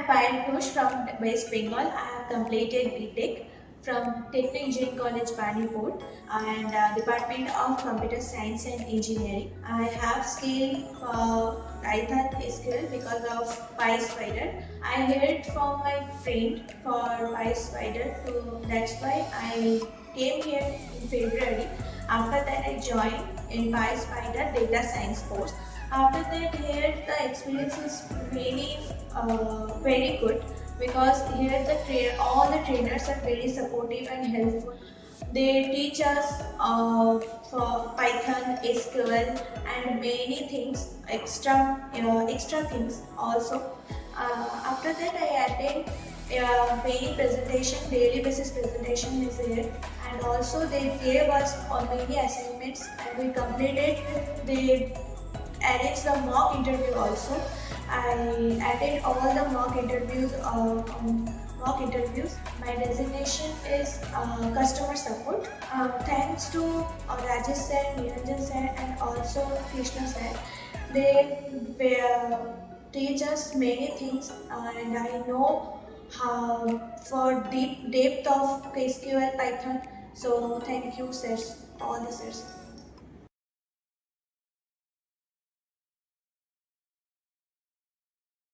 Payel Ghosh from West Bengal. I have completed B.Tech from Techno Engineering College, Banipur, and Department of Computer Science and Engineering. I have skill for Python skill because of Pyspider. I heard from my friend for Pyspider, so that's why I came here in February. After that, I joined in Pyspider Data Science course. After that, here the experience is really very good because here all the trainers are very supportive and helpful. They teach us for Python, SQL, and many things, extra things also. After that, I attend many presentation, daily basis presentation is there, and also they gave us on many assignments, and we completed. They arrange the mock interview also. I attend all the mock interviews. My designation is customer support. Thanks to Rajesh sir, Niranjan sir, and also Krishna sir. They teach us many things, and I know how for deep depth of SQL Python. So thank you, sirs, all the sirs.